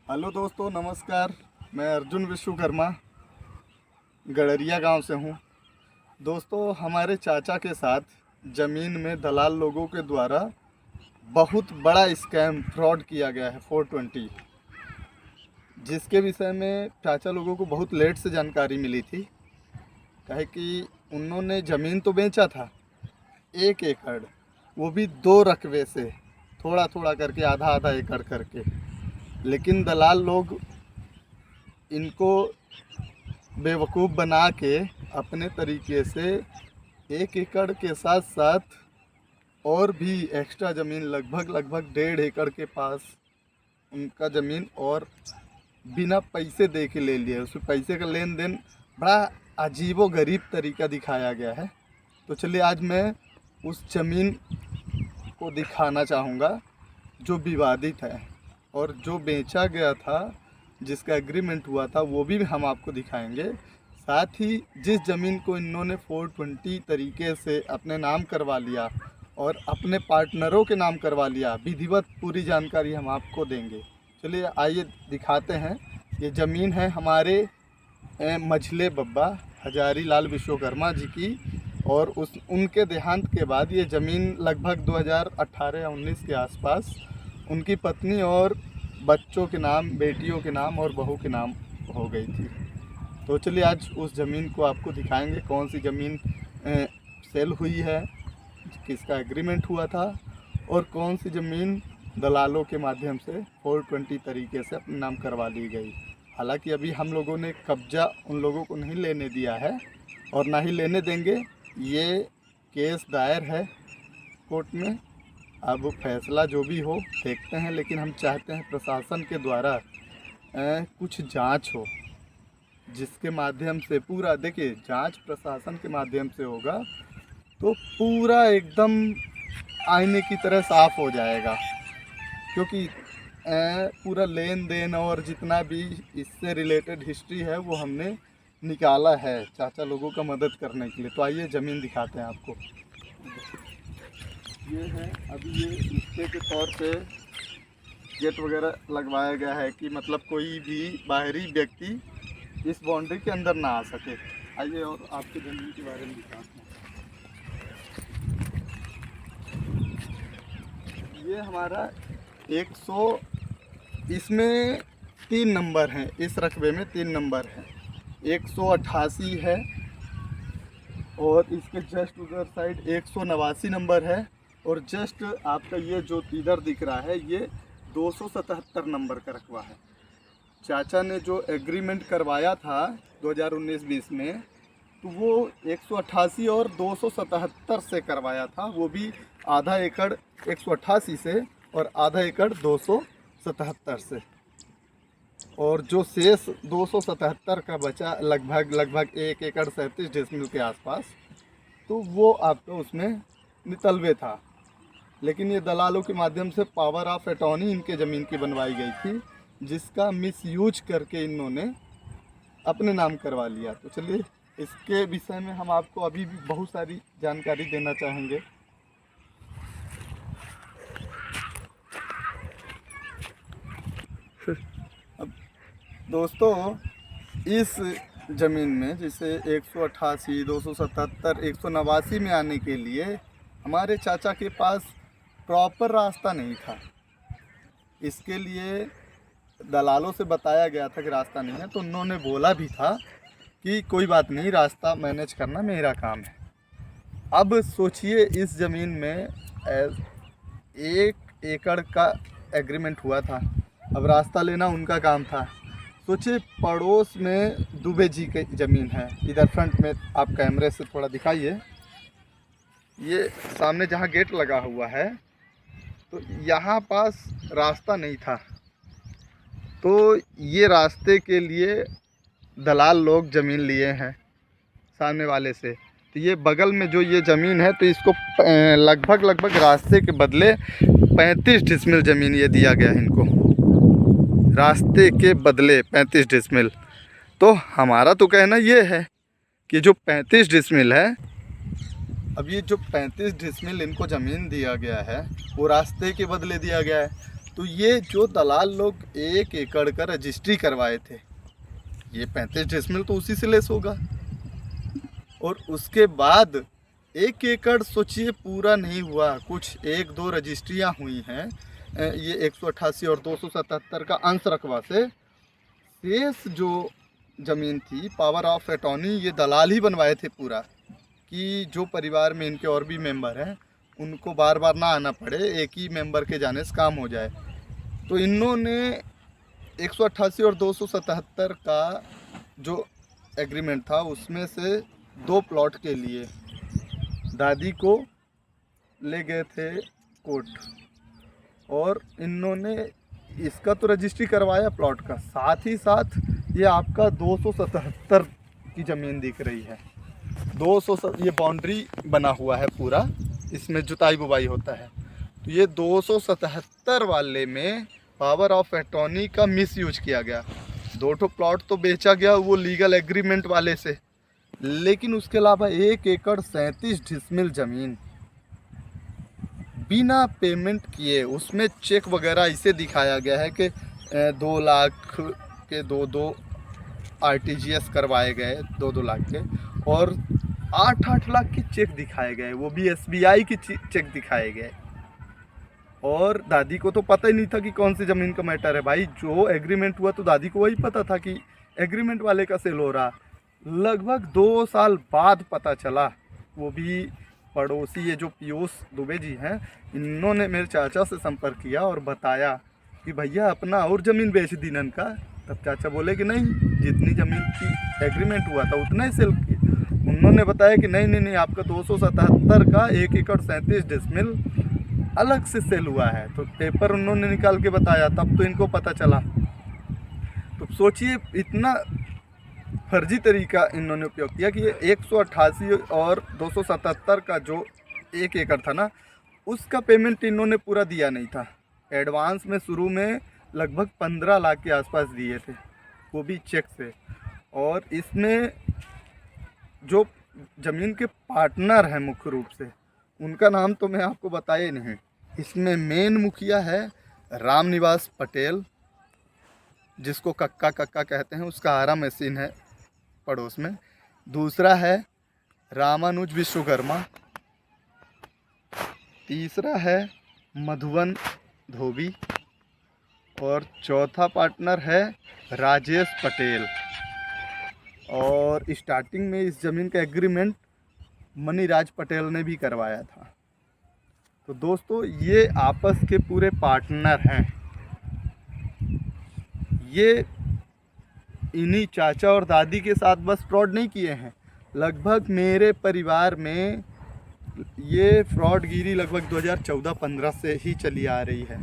Hello दोस्तों, नमस्कार। मैं अर्जुन विश्वकर्मा गड़रिया गांव से हूं। दोस्तों, हमारे चाचा के साथ ज़मीन में दलाल लोगों के द्वारा बहुत बड़ा स्कैम फ्रॉड किया गया है 420, जिसके विषय में चाचा लोगों को बहुत लेट से जानकारी मिली थी। कहे कि उन्होंने ज़मीन तो बेचा था 1 एकड़, वो भी 2 रकबे से, थोड़ा थोड़ा करके, आधा आधा एकड़ करके। लेकिन दलाल लोग इनको बेवकूफ़ बना के अपने तरीके से 1 एकड़ के साथ साथ और भी एक्स्ट्रा ज़मीन लगभग 1.5 एकड़ के पास उनका ज़मीन और बिना पैसे दे के ले लिया। उसमें पैसे का लेन देन बड़ा अजीबो गरीब तरीका दिखाया गया है। तो चलिए आज मैं उस ज़मीन को दिखाना चाहूँगा जो विवादित है, और जो बेचा गया था, जिसका एग्रीमेंट हुआ था, वो भी हम आपको दिखाएंगे। साथ ही जिस ज़मीन को इन्होंने 420 तरीके से अपने नाम करवा लिया और अपने पार्टनरों के नाम करवा लिया, विधिवत पूरी जानकारी हम आपको देंगे। चलिए आइए दिखाते हैं। ये ज़मीन है हमारे मझले बब्बा हजारी लाल विश्वकर्मा जी की, और उनके देहांत के बाद ये ज़मीन लगभग 2018 या 19 के आसपास उनकी पत्नी और बच्चों के नाम, बेटियों के नाम और बहू के नाम हो गई थी। तो चलिए आज उस ज़मीन को आपको दिखाएंगे, कौन सी ज़मीन सेल हुई है, किसका एग्रीमेंट हुआ था, और कौन सी ज़मीन दलालों के माध्यम से 420 तरीके से अपने नाम करवा ली गई। हालांकि अभी हम लोगों ने कब्जा उन लोगों को नहीं लेने दिया है और ना ही लेने देंगे। ये केस दायर है कोर्ट में। अब फैसला जो भी हो देखते हैं, लेकिन हम चाहते हैं प्रशासन के द्वारा कुछ जांच हो, जिसके माध्यम से पूरा, देखिए, जांच प्रशासन के माध्यम से होगा तो पूरा एकदम आईने की तरह साफ हो जाएगा। क्योंकि पूरा लेन देन और जितना भी इससे रिलेटेड हिस्ट्री है वो हमने निकाला है चाचा लोगों का मदद करने के लिए। तो आइए ज़मीन दिखाते हैं आपको। ये है, अभी ये हिस्से के तौर पे गेट वगैरह लगवाया गया है कि मतलब कोई भी बाहरी व्यक्ति इस बाउंड्री के अंदर ना आ सके। आइए और आपके ज़मीन के बारे में दिखाते हैं। ये हमारा 100, इसमें 3 नंबर हैं, इस रकबे में 3 नंबर हैं। 188 है और इसके जस्ट उधर साइड 189 नंबर है, और जस्ट आपका ये जो इधर दिख रहा है ये 277 नंबर का रकबा है। चाचा ने जो एग्रीमेंट करवाया था 2019-20 में, तो वो 188 और 277 से करवाया था, वो भी आधा एकड़ 188 से और आधा एकड़ 277 से। और जो शेष 277 का बचा लगभग 1 एकड़ 37 डेसिमल के आसपास, तो वो आपका उसमें नितलवे था। लेकिन ये दलालों के माध्यम से पावर ऑफ अटॉर्नी इनके ज़मीन की बनवाई गई थी, जिसका मिसयूज करके इन्होंने अपने नाम करवा लिया। तो चलिए इसके विषय में हम आपको अभी भी बहुत सारी जानकारी देना चाहेंगे। अब दोस्तों, इस ज़मीन में जैसे 188, 277, 189 में आने के लिए हमारे चाचा के पास प्रॉपर रास्ता नहीं था। इसके लिए दलालों से बताया गया था कि रास्ता नहीं है, तो उन्होंने बोला भी था कि कोई बात नहीं, रास्ता मैनेज करना मेरा काम है। अब सोचिए, इस ज़मीन में 1 एकड़ का एग्रीमेंट हुआ था, अब रास्ता लेना उनका काम था। सोचिए, पड़ोस में दुबे जी की ज़मीन है। इधर फ्रंट में आप कैमरे से थोड़ा दिखाइए, ये सामने जहाँ गेट लगा हुआ है, तो यहाँ पास रास्ता नहीं था। तो ये रास्ते के लिए दलाल लोग ज़मीन लिए हैं सामने वाले से। तो ये बगल में जो ये ज़मीन है, तो इसको लगभग रास्ते के बदले 35 डिसमिल ज़मीन ये दिया गया है इनको, रास्ते के बदले 35 डिसमिल। तो हमारा तो कहना ये है कि जो 35 डिसमिल है, अब ये जो 35 डिसमिल इनको ज़मीन दिया गया है, वो रास्ते के बदले दिया गया है। तो ये जो दलाल लोग 1 एकड़ का रजिस्ट्री करवाए थे, ये 35 डेसिमल तो उसी से लेस होगा। और उसके बाद 1 एकड़ सोचिए पूरा नहीं हुआ, कुछ 1-2 रजिस्ट्रियाँ हुई हैं ये 188 और 277 का अंश रकबा से। शेष जो ज़मीन थी पावर ऑफ अटॉर्नी ये दलाल ही बनवाए थे पूरा, कि जो परिवार में इनके और भी मेंबर हैं उनको बार बार ना आना पड़े, एक ही मेंबर के जाने से काम हो जाए। तो इन्होंने 188 और 277 का जो एग्रीमेंट था उसमें से 2 प्लॉट के लिए दादी को ले गए थे कोर्ट, और इन्होंने इसका तो रजिस्ट्री करवाया प्लॉट का, साथ ही साथ ये आपका 277 की ज़मीन दिख रही है। 200 ये बाउंड्री बना हुआ है पूरा, इसमें जुताई बुवाई होता है। तो ये 277 वाले में पावर ऑफ अटॉर्नी का मिस यूज किया गया। 2 प्लॉट तो बेचा गया वो लीगल एग्रीमेंट वाले से, लेकिन उसके अलावा 1 एकड़ 37 डिसमिल ज़मीन बिना पेमेंट किए, उसमें चेक वगैरह इसे दिखाया गया है कि 2 लाख के 2 RTGS करवाए गए, 2 लाख के, और 8 लाख के चेक दिखाए गए, वो भी SBI के चेक दिखाए गए। और दादी को तो पता ही नहीं था कि कौन सी ज़मीन का मैटर है। भाई जो एग्रीमेंट हुआ तो दादी को वही पता था कि एग्रीमेंट वाले का सेल हो रहा। लगभग 2 साल बाद पता चला, वो भी पड़ोसी ये जो पीयूष दुबे जी हैं, इन्होंने मेरे चाचा से संपर्क किया और बताया कि भैया अपना और ज़मीन बेच दी नन का। तब चाचा बोले कि नहीं, जितनी ज़मीन की एग्रीमेंट हुआ था उतना ही सेल की। उन्होंने बताया कि नहीं नहीं नहीं, आपका 277 का 1 एकड़ 37 डिसमिल अलग से सेल हुआ है। तो पेपर उन्होंने निकाल के बताया, तब तो इनको पता चला। तो सोचिए इतना फर्जी तरीका इन्होंने उपयोग किया कि ये 188 और 277 का जो 1 एकड़ था ना, उसका पेमेंट इन्होंने पूरा दिया नहीं था। एडवांस में शुरू में लगभग 15 लाख के आसपास दिए थे, वो भी चेक से। और इसमें जो ज़मीन के पार्टनर हैं मुख्य रूप से, उनका नाम तो मैं आपको बताया नहीं। इसमें मेन मुखिया है रामनिवास पटेल, जिसको कक्का कक्का कहते हैं, उसका आरा मशीन है पड़ोस में। दूसरा है रामानुज विश्वकर्मा। तीसरा है मधुवन धोबी। और चौथा पार्टनर है राजेश पटेल। और स्टार्टिंग में इस ज़मीन का एग्रीमेंट मनीराज पटेल ने भी करवाया था। तो दोस्तों ये आपस के पूरे पार्टनर हैं। ये इन्हीं चाचा और दादी के साथ बस फ्रॉड नहीं किए हैं, लगभग मेरे परिवार में ये फ्रॉडगिरी लगभग 2014-15 से ही चली आ रही है।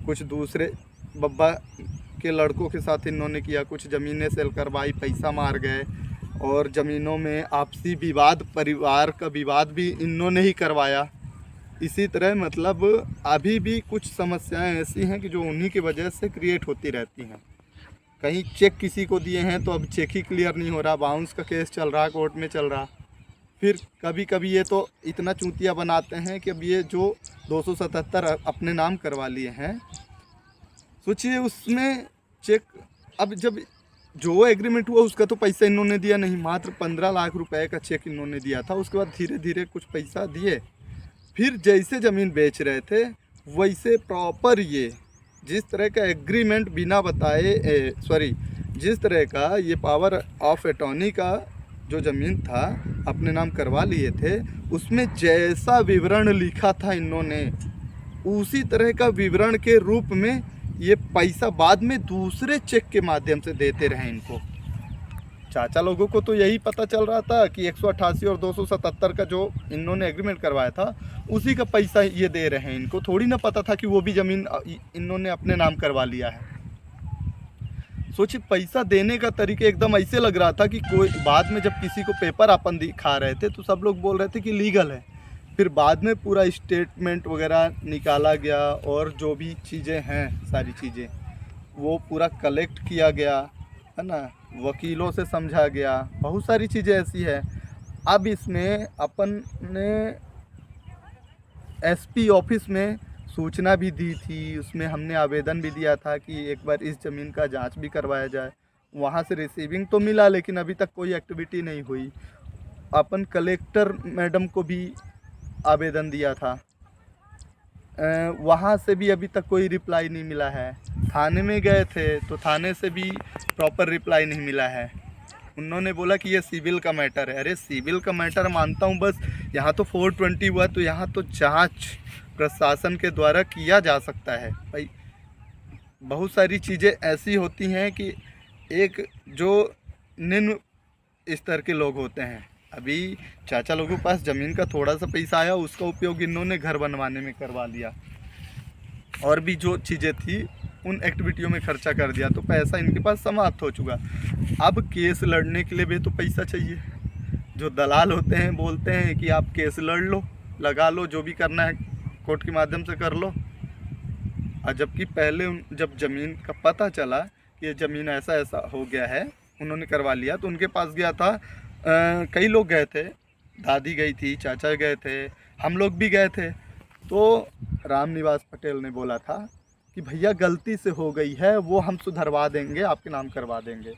कुछ दूसरे बब्बा के लड़कों के साथ इन्होंने किया, कुछ ज़मीनें सेल करवाई, पैसा मार गए, और ज़मीनों में आपसी विवाद, परिवार का विवाद भी इन्होंने ही करवाया। इसी तरह मतलब अभी भी कुछ समस्याएं ऐसी हैं कि जो उन्हीं की वजह से क्रिएट होती रहती हैं। कहीं चेक किसी को दिए हैं तो अब चेक ही क्लियर नहीं हो रहा, बाउंस का केस चल रहा, कोर्ट में चल रहा। फिर कभी कभी ये तो इतना चूतिया बनाते हैं कि अब ये जो 277 अपने नाम करवा लिए हैं, सोचिए उसमें चेक, अब जब जो एग्रीमेंट हुआ उसका तो पैसा इन्होंने दिया नहीं, मात्र 15 लाख रुपए का चेक इन्होंने दिया था। उसके बाद धीरे धीरे कुछ पैसा दिए, फिर जैसे ज़मीन बेच रहे थे वैसे प्रॉपर ये जिस तरह का एग्रीमेंट बिना बताए जिस तरह का ये पावर ऑफ अटॉर्नी का जो ज़मीन था अपने नाम करवा लिए थे, उसमें जैसा विवरण लिखा था इन्होंने उसी तरह का विवरण के रूप में ये पैसा बाद में दूसरे चेक के माध्यम से देते रहे इनको। चाचा लोगों को तो यही पता चल रहा था कि 188 और 277 का जो इन्होंने एग्रीमेंट करवाया था उसी का पैसा ये दे रहे हैं। इनको थोड़ी ना पता था कि वो भी ज़मीन इन्होंने अपने नाम करवा लिया है। सोचिए पैसा देने का तरीका एकदम ऐसे लग रहा था कि कोई बाद में जब किसी को पेपर अपन दिखा रहे थे तो सब लोग बोल रहे थे कि लीगल है। फिर बाद में पूरा स्टेटमेंट वगैरह निकाला गया और जो भी चीज़ें हैं सारी चीज़ें वो पूरा कलेक्ट किया गया है ना, वकीलों से समझा गया, बहुत सारी चीज़ें ऐसी है। अब इसमें अपन ने SP ऑफिस में सूचना भी दी थी, उसमें हमने आवेदन भी दिया था कि एक बार इस ज़मीन का जांच भी करवाया जाए। वहाँ से रिसीविंग तो मिला लेकिन अभी तक कोई एक्टिविटी नहीं हुई। अपन कलेक्टर मैडम को भी आवेदन दिया था, वहाँ से भी अभी तक कोई रिप्लाई नहीं मिला है। थाने में गए थे तो थाने से भी प्रॉपर रिप्लाई नहीं मिला है। उन्होंने बोला कि ये सिविल का मैटर है। अरे सिविल का मैटर मानता हूँ, बस यहाँ तो 420 हुआ तो यहाँ तो जांच प्रशासन के द्वारा किया जा सकता है भाई। बहुत सारी चीज़ें ऐसी होती हैं कि एक जो निम्न स्तर के लोग होते हैं, अभी चाचा लोगों के पास ज़मीन का थोड़ा सा पैसा आया, उसका उपयोग इन्होंने घर बनवाने में करवा लिया, और भी जो चीज़ें थी उन एक्टिविटियों में खर्चा कर दिया, तो पैसा इनके पास समाप्त हो चुका। अब केस लड़ने के लिए भी तो पैसा चाहिए। जो दलाल होते हैं बोलते हैं कि आप केस लड़ लो, लगा लो, जो भी करना है कोर्ट के माध्यम से कर लो। और जबकि पहले जब ज़मीन का पता चला कि ये ज़मीन ऐसा ऐसा हो गया है, उन्होंने करवा लिया, तो उनके पास गया था, कई लोग गए थे, दादी गई थी, चाचा गए थे, हम लोग भी गए थे। तो रामनिवास पटेल ने बोला था कि भैया गलती से हो गई है, वो हम सुधरवा देंगे, आपके नाम करवा देंगे।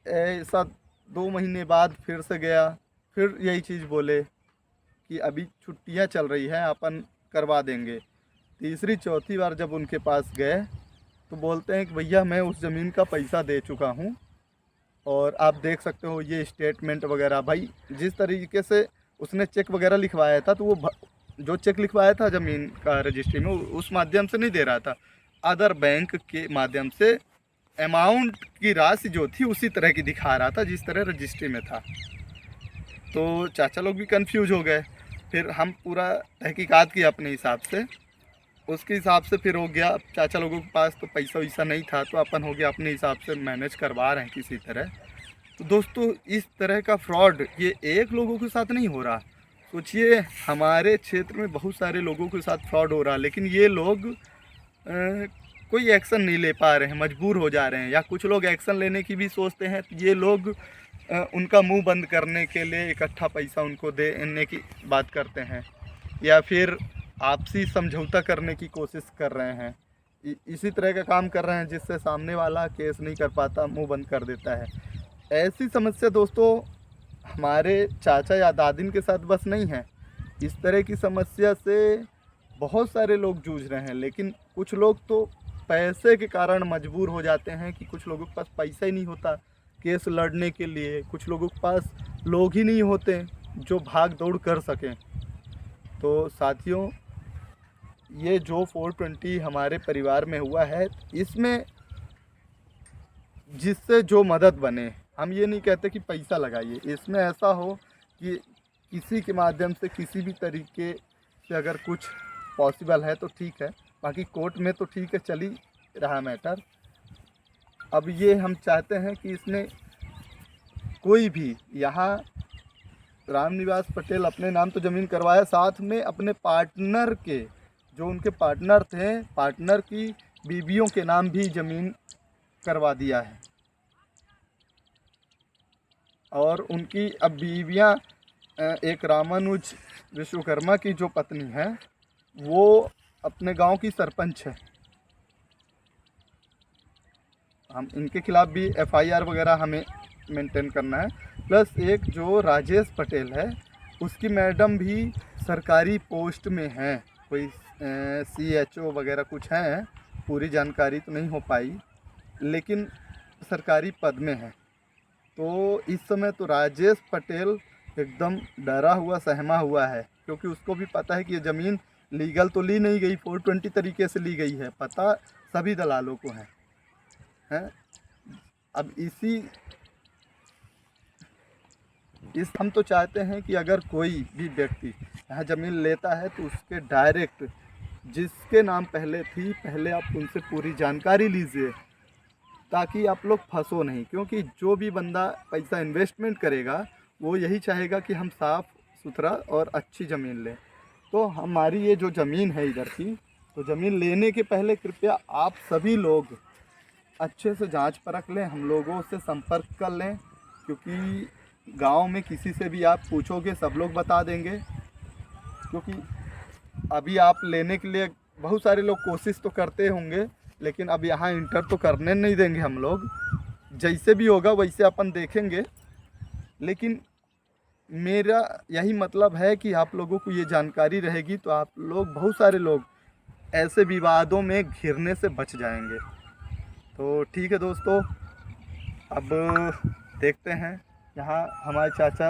ऐसा 2 महीने बाद फिर से गया, फिर यही चीज़ बोले कि अभी छुट्टियां चल रही है, अपन करवा देंगे। तीसरी चौथी बार जब उनके पास गए तो बोलते हैं कि भैया मैं उस ज़मीन का पैसा दे चुका हूँ, और आप देख सकते हो ये स्टेटमेंट वगैरह। भाई जिस तरीके से उसने चेक वगैरह लिखवाया था, तो वो जो चेक लिखवाया था ज़मीन का रजिस्ट्री में, उस माध्यम से नहीं दे रहा था, अदर बैंक के माध्यम से अमाउंट की राशि जो थी उसी तरह की दिखा रहा था जिस तरह रजिस्ट्री में था। तो चाचा लोग भी कंफ्यूज हो गए। फिर हम पूरा तहकीकात किया अपने हिसाब से, उसके हिसाब से फिर हो गया। चाचा लोगों के पास तो पैसा वैसा नहीं था, तो अपन हो गया अपने हिसाब से मैनेज करवा रहे हैं किसी तरह। तो दोस्तों इस तरह का फ्रॉड ये एक लोगों के साथ नहीं हो रहा, सोचिए हमारे क्षेत्र में बहुत सारे लोगों के साथ फ्रॉड हो रहा, लेकिन ये लोग कोई एक्शन नहीं ले पा रहे हैं, मजबूर हो जा रहे हैं। या कुछ लोग एक्शन लेने की भी सोचते हैं, तो ये लोग उनका मुंह बंद करने के लिए इकट्ठा पैसा उनको देने की बात करते हैं, या फिर आपसी समझौता करने की कोशिश कर रहे हैं। इसी तरह का काम कर रहे हैं जिससे सामने वाला केस नहीं कर पाता, मुंह बंद कर देता है। ऐसी समस्या दोस्तों हमारे चाचा या दादिन के साथ बस नहीं है, इस तरह की समस्या से बहुत सारे लोग जूझ रहे हैं। लेकिन कुछ लोग तो पैसे के कारण मजबूर हो जाते हैं कि कुछ लोगों के पास पैसा ही नहीं होता केस लड़ने के लिए, कुछ लोगों के पास लोग ही नहीं होते जो भाग दौड़ कर सकें। तो साथियों ये जो 420 हमारे परिवार में हुआ है, इसमें जिससे जो मदद बने, हम ये नहीं कहते कि पैसा लगाइए, इसमें ऐसा हो कि किसी के माध्यम से किसी भी तरीके से अगर कुछ पॉसिबल है तो ठीक है, बाकी कोर्ट में तो ठीक है चल ही रहा मैटर। अब ये हम चाहते हैं कि इसमें कोई भी, यहाँ रामनिवास पटेल अपने नाम तो ज़मीन करवाया, साथ में अपने पार्टनर के, जो उनके पार्टनर थे, पार्टनर की बीवियों के नाम भी ज़मीन करवा दिया है। और उनकी अब बीवियाँ, एक रामानुज विश्वकर्मा की जो पत्नी है वो अपने गांव की सरपंच है। हम इनके खिलाफ भी एफआईआर वगैरह हमें मेंटेन करना है। प्लस एक जो राजेश पटेल है उसकी मैडम भी सरकारी पोस्ट में है, कोई CHO वगैरह कुछ है, पूरी जानकारी तो नहीं हो पाई, लेकिन सरकारी पद में है। तो इस समय तो राजेश पटेल एकदम डरा हुआ सहमा हुआ है, क्योंकि उसको भी पता है कि ये ज़मीन लीगल तो ली नहीं गई, 420 तरीके से ली गई है, पता सभी दलालों को है। अब हम तो चाहते हैं कि अगर कोई भी व्यक्ति यहाँ ज़मीन लेता है तो उसके डायरेक्ट जिसके नाम पहले थी, पहले आप उनसे पूरी जानकारी लीजिए, ताकि आप लोग फंसो नहीं। क्योंकि जो भी बंदा पैसा इन्वेस्टमेंट करेगा वो यही चाहेगा कि हम साफ़ सुथरा और अच्छी ज़मीन लें। तो हमारी ये जो ज़मीन है इधर की, तो ज़मीन लेने के पहले कृपया आप सभी लोग अच्छे से जांच परख लें, हम लोगों से संपर्क कर लें, क्योंकि गांव में किसी से भी आप पूछोगे सब लोग बता देंगे। क्योंकि अभी आप लेने के लिए बहुत सारे लोग कोशिश तो करते होंगे, लेकिन अब यहाँ इंटर तो करने नहीं देंगे हम लोग। जैसे भी होगा वैसे अपन देखेंगे, लेकिन मेरा यही मतलब है कि आप लोगों को ये जानकारी रहेगी तो आप लोग, बहुत सारे लोग ऐसे विवादों में घिरने से बच जाएंगे। तो ठीक है दोस्तों, अब देखते हैं। यहाँ हमारे चाचा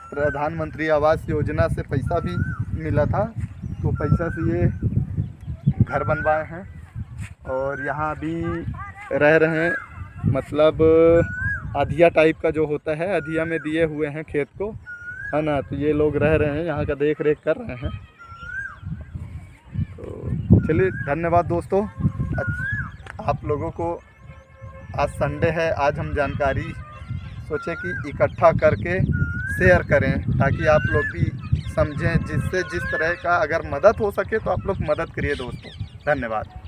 प्रधानमंत्री आवास योजना से पैसा भी मिला था, तो पैसा से ये घर बनवाए हैं और यहाँ भी रह रहे हैं। मतलब अधिया टाइप का जो होता है, अधिया में दिए हुए हैं खेत को, है ना। तो ये लोग रह रहे हैं, यहाँ का देख रेख कर रहे हैं। तो चलिए, धन्यवाद दोस्तों। आप लोगों को आज संडे है, आज हम जानकारी सोचे कि इकट्ठा करके शेयर करें ताकि आप लोग भी समझें, जिससे जिस तरह का अगर मदद हो सके तो आप लोग मदद करिए दोस्तों। धन्यवाद।